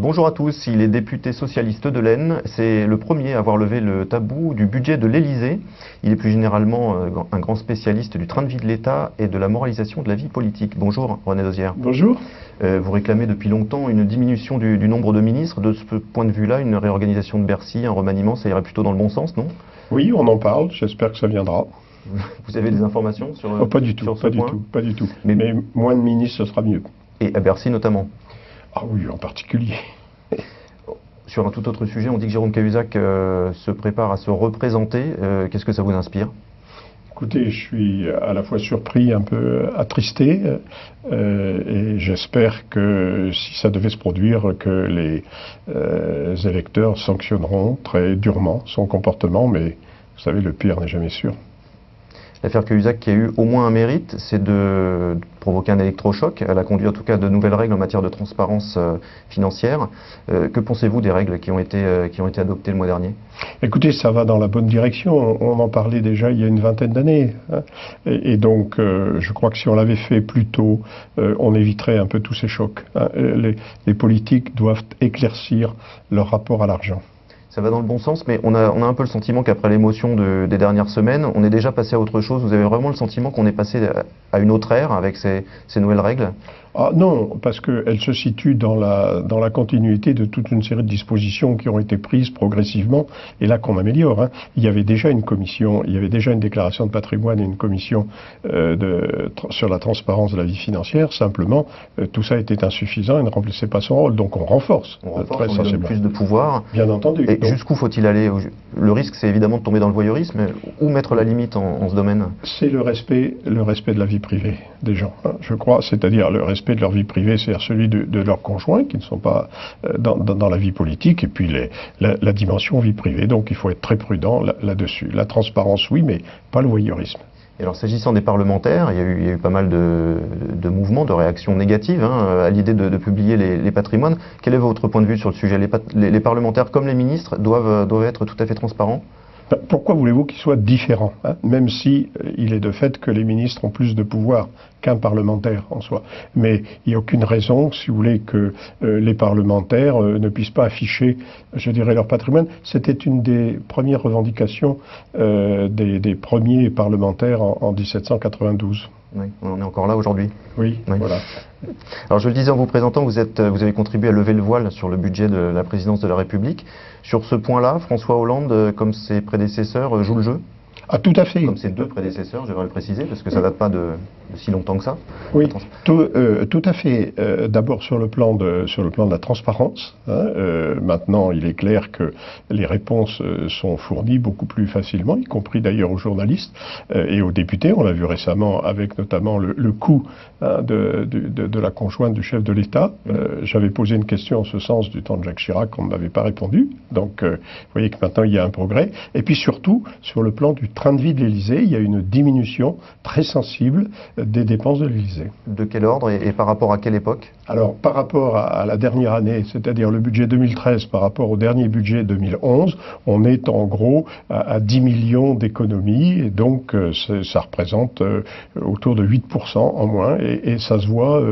Bonjour à tous, il est député socialiste de l'Aisne. C'est le premier à avoir levé le tabou du budget de l'Élysée. Il est plus généralement un grand spécialiste du train de vie de l'État et de la moralisation de la vie politique. Bonjour René Dosière. Bonjour. Vous réclamez depuis longtemps une diminution du nombre de ministres. De ce point de vue-là, une réorganisation de Bercy, un remaniement, ça irait plutôt dans le bon sens, non? Oui, on en parle, j'espère que ça viendra. Vous avez des informations sur, pas du tout, sur ce point? pas du tout. Mais moins de ministres, ce sera mieux. Et à Bercy notamment? Ah oui, en particulier. Sur un tout autre sujet, on dit que Jérôme Cahuzac se prépare à se représenter. Qu'est-ce que ça vous inspire? Écoutez, je suis à la fois surpris, un peu attristé, et j'espère que si ça devait se produire, que les électeurs sanctionneront très durement son comportement, mais vous savez, le pire n'est jamais sûr. L'affaire Cahuzac qui a eu au moins un mérite, c'est de provoquer un électrochoc. Elle a conduit en tout cas à de nouvelles règles en matière de transparence financière. Que pensez-vous des règles qui ont été adoptées le mois dernier? Écoutez, ça va dans la bonne direction. On en parlait déjà il y a une vingtaine d'années. Hein. Et donc, je crois que si on l'avait fait plus tôt, on éviterait un peu tous ces chocs. Hein. Les politiques doivent éclaircir leur rapport à l'argent. Ça va dans le bon sens, mais on a un peu le sentiment qu'après l'émotion des dernières semaines, on est déjà passé à autre chose. Vous avez vraiment le sentiment qu'on est passé à une autre ère avec ces nouvelles règles? Ah non, parce qu'elle se situe dans la continuité de toute une série de dispositions qui ont été prises progressivement, et là qu'on améliore. Hein. Il y avait déjà une commission, il y avait déjà une déclaration de patrimoine et une commission sur la transparence de la vie financière. Simplement, tout ça était insuffisant et ne remplissait pas son rôle. Donc on renforce. On donne plus de pouvoir. Bien entendu. Et jusqu'où faut-il aller? Le risque, c'est évidemment de tomber dans le voyeurisme. Où mettre la limite en ce domaine? C'est le respect de la vie privée des gens, hein, je crois, c'est-à-dire le respect de leur vie privée, c'est-à-dire celui de leurs conjoints qui ne sont pas dans la vie politique, et puis la dimension vie privée. Donc il faut être très prudent là-dessus. La transparence, oui, mais pas le voyeurisme. Et alors s'agissant des parlementaires, il y a eu pas mal de mouvements, de réactions négatives à l'idée de publier les patrimoines. Quel est votre point de vue sur le sujet? Les parlementaires, comme les ministres, doivent être tout à fait transparents? Pourquoi voulez-vous qu'ils soient différents, hein, même si il est de fait que les ministres ont plus de pouvoir qu'un parlementaire en soi. Mais il n'y a aucune raison, si vous voulez, que les parlementaires ne puissent pas afficher, je dirais, leur patrimoine. C'était une des premières revendications des premiers parlementaires en 1792. Oui, on en est encore là aujourd'hui. Oui, voilà. Alors je le disais en vous présentant, vous avez contribué à lever le voile sur le budget de la présidence de la République. Sur ce point-là, François Hollande, comme ses prédécesseurs, joue le jeu? Ah, tout à fait. Comme ses deux prédécesseurs, je devrais le préciser, parce que ça ne date pas de si longtemps que ça. Oui, tout à fait. D'abord sur le plan de la transparence. Hein, maintenant, il est clair que les réponses sont fournies beaucoup plus facilement, y compris d'ailleurs aux journalistes et aux députés. On l'a vu récemment avec notamment le coût de la conjointe du chef de l'État. J'avais posé une question en ce sens du temps de Jacques Chirac, on ne m'avait pas répondu. Donc, vous voyez que maintenant, il y a un progrès. Et puis surtout, sur le plan du train de vie de l'Élysée, il y a une diminution très sensible des dépenses de l'Élysée. De quel ordre et par rapport à quelle époque? Alors, par rapport à la dernière année, c'est-à-dire le budget 2013 par rapport au dernier budget 2011, on est en gros à 10 millions d'économies, et donc ça représente autour de 8% en moins, et ça se voit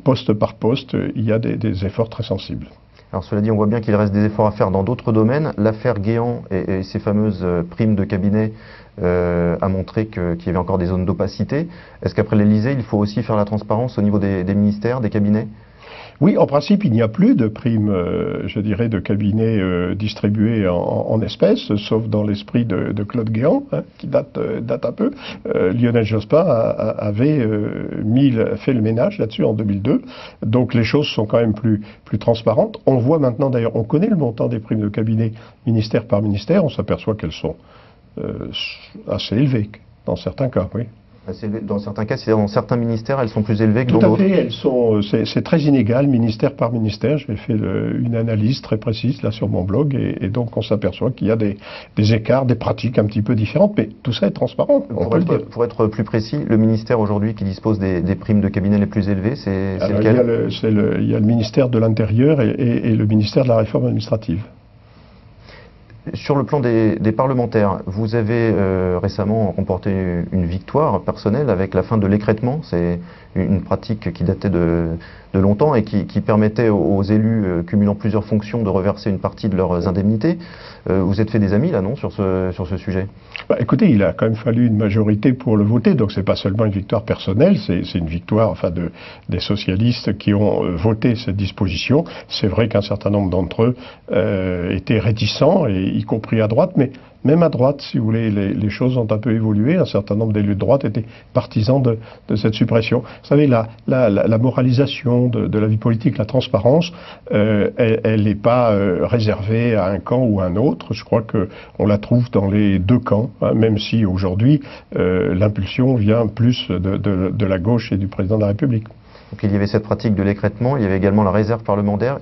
poste par poste, il y a des efforts très sensibles. Alors cela dit, on voit bien qu'il reste des efforts à faire dans d'autres domaines. L'affaire Guéant et ces fameuses primes de cabinet a montré qu'il y avait encore des zones d'opacité. Est-ce qu'après l'Élysée, il faut aussi faire la transparence au niveau des ministères, des cabinets? Oui, en principe, il n'y a plus de primes, je dirais, de cabinets distribués en espèces, sauf dans l'esprit de Claude Guéant, hein, qui date un peu. Lionel Jospin avait fait le ménage là-dessus en 2002. Donc les choses sont quand même plus transparentes. On voit maintenant, d'ailleurs, on connaît le montant des primes de cabinet ministère par ministère. On s'aperçoit qu'elles sont assez élevées, dans certains cas, oui. Dans certains cas, c'est-à-dire dans certains ministères, elles sont plus élevées que dans d'autres? Tout à fait, c'est très inégal, ministère par ministère. J'ai fait une analyse très précise là sur mon blog, et donc on s'aperçoit qu'il y a des écarts, des pratiques un petit peu différentes, mais tout ça est transparent. Pour être plus précis, le ministère aujourd'hui qui dispose des primes de cabinet les plus élevées, c'est lequel? Il y a le ministère de l'Intérieur et le ministère de la Réforme administrative. Sur le plan des parlementaires, vous avez récemment remporté une victoire personnelle avec la fin de l'écrêtement. C'est une pratique qui datait de longtemps et qui permettait aux élus cumulant plusieurs fonctions de reverser une partie de leurs indemnités. Vous êtes fait des amis là, non, sur ce sujet? Écoutez, il a quand même fallu une majorité pour le voter, donc c'est pas seulement une victoire personnelle, c'est une victoire des socialistes qui ont voté cette disposition. C'est vrai qu'un certain nombre d'entre eux étaient réticents, y compris à droite, mais même à droite, si vous voulez, les choses ont un peu évolué. Un certain nombre d'élus de droite étaient partisans de cette suppression. Vous savez, la moralisation de la vie politique, la transparence, elle n'est pas réservée à un camp ou à un autre. Je crois qu'on la trouve dans les deux camps, hein, même si aujourd'hui, l'impulsion vient plus de la gauche et du président de la République. Donc il y avait cette pratique de l'écrêtement, il y avait également la réserve parlementaire.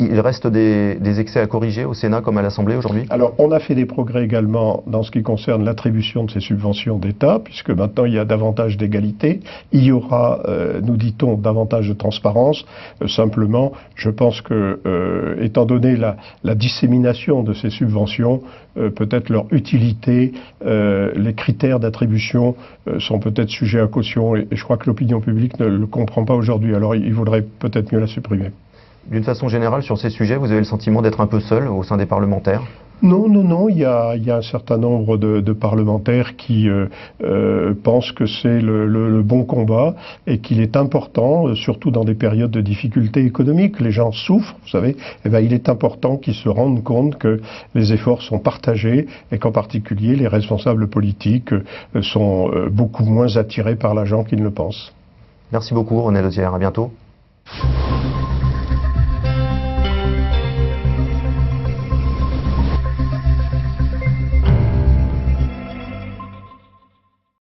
Il reste des excès à corriger au Sénat comme à l'Assemblée aujourd'hui? Alors on a fait des progrès également dans ce qui concerne l'attribution de ces subventions d'État, puisque maintenant il y a davantage d'égalité. Il y aura, nous dit-on, davantage de transparence. Simplement, je pense que, étant donné la dissémination de ces subventions, peut-être leur utilité, les critères d'attribution sont peut-être sujets à caution, et je crois que l'opinion publique ne le comprend pas aujourd'hui, alors il vaudrait peut-être mieux la supprimer. D'une façon générale, sur ces sujets, vous avez le sentiment d'être un peu seul au sein des parlementaires? Non, il y a un certain nombre de parlementaires qui pensent que c'est le bon combat et qu'il est important, surtout dans des périodes de difficultés économiques, les gens souffrent, vous savez, et bien il est important qu'ils se rendent compte que les efforts sont partagés et qu'en particulier les responsables politiques sont beaucoup moins attirés par l'argent qu'ils ne le pensent. Merci beaucoup René Letière, à bientôt.